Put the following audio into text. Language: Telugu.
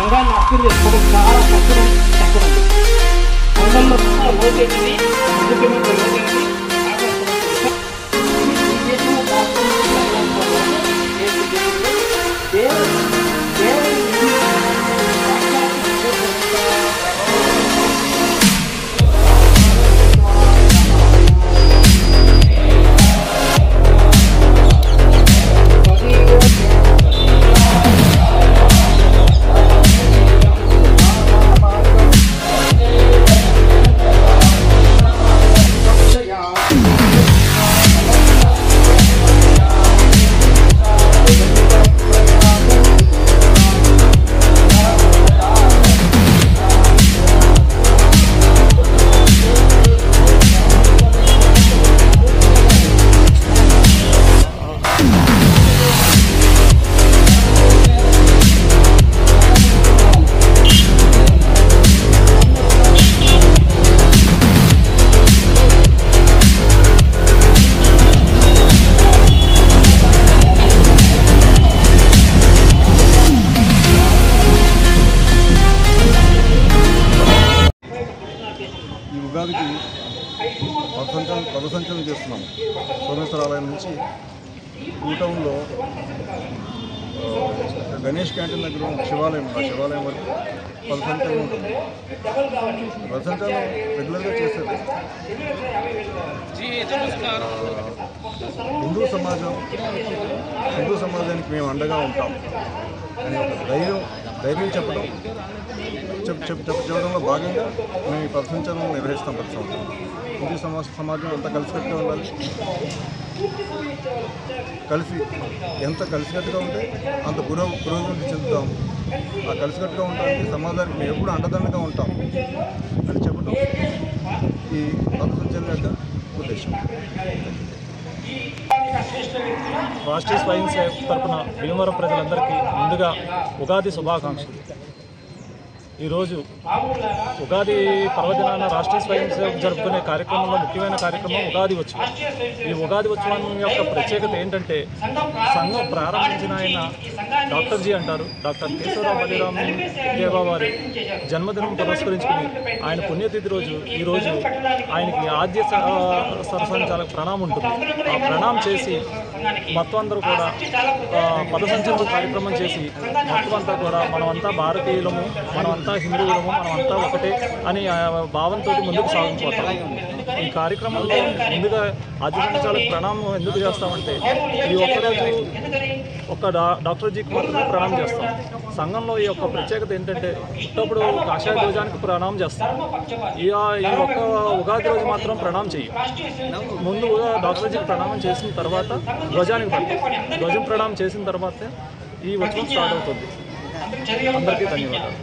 సంఘాన్ని అర్థం చేసుకోవడం చాలా కష్టం కష్టమండి. సంఘంలో ఓటేసి ముఖ్యమంత్రి ఓటేసి ఈ ఉగాదికి పదసంచలనం చేస్తున్నాము. సోమేశ్వర ఆలయం నుంచి టౌన్లో గణేష్ క్యాంటీన్ దగ్గర ఉన్న శివాలయం వరకు పదసంచలనం ఉంటుంది. పదసంచలనం రెగ్యులర్గా చేసేది హిందూ సమాజానికి మేము అండగా ఉంటాం అని ఒక ధైర్యం చెప్పడంలో భాగంగా మేము ఈ పదసంచలనం నిర్వహిస్తాం ప్రతి సంవత్సరం. హిందూ సమాజం అంతా కలిసికట్టుగా ఉండాలి. ఎంత కలిసికట్టుగా ఉంటే అంత పురోగతి చెందుతాం. ఆ కలిసికట్టుగా ఉండడానికి సమాజానికి మేము ఎప్పుడు అండదండగా ఉంటాం అని చెప్పడం ఈ పదసంచలనం యొక్క ఉద్దేశం. రాష్ట్రీయ స్వయం సేవక్ తరపున భీమవరం ప్రజలందరికీ ముందుగా ఉగాది శుభాకాంక్షలు. ఈరోజు ఉగాది పర్వదినాన రాష్ట్రీయ స్వయం సేవక్ జరుపుకునే కార్యక్రమంలో ముఖ్యమైన కార్యక్రమం ఉగాది ఉత్సవం. ఈ ఉగాది ఉత్సవం యొక్క ప్రత్యేకత ఏంటంటే, సంఘం ప్రారంభించిన ఆయన డాక్టర్ జీ అంటారు. డాక్టర్ కేశవరావు బలిరామ్ దేవా వారి జన్మదినం పురస్కరించుకుని ఆయన పుణ్యతిథి రోజు ఈరోజు ఆయనకి ఆద్య సరసంచాలకు ప్రణామం ఉంటుంది. ఆ ప్రణామం చేసి మొత్తం అందరూ కూడా పదసంచలన కార్యక్రమం చేసి మొత్తం అంతా కూడా మనమంతా భారతీయులము, మనమంతా హిందువులము, మనమంతా ఒకటే అని భావంతో ముందుకు సాగిపోతాం. ఈ కార్యక్రమంలో ముందుగా ఆదిసంచాలకు ప్రణామం ఎందుకు చేస్తామంటే, ఈ ఒక్కరోజు ఒక డాక్టర్ జీకి మాత్రమే ప్రణామం చేస్తాం. సంఘంలో ఈ యొక్క ప్రత్యేకత ఏంటంటే, పుట్టప్పుడు కాషాయ ధ్వజానికి ప్రణామం చేస్తాం. ఈ ఒక్క ఉగాది రోజు మాత్రం ప్రణామం చేయం. ముందుగా డాక్టర్ జీకి ప్రణామం చేసిన తర్వాత ధ్వజానికి పడతాం. ధ్వజం ప్రణామం చేసిన తర్వాత ఈ ఉత్సవం స్టార్ట్ అవుతుంది. అందరికీ ధన్యవాదాలు.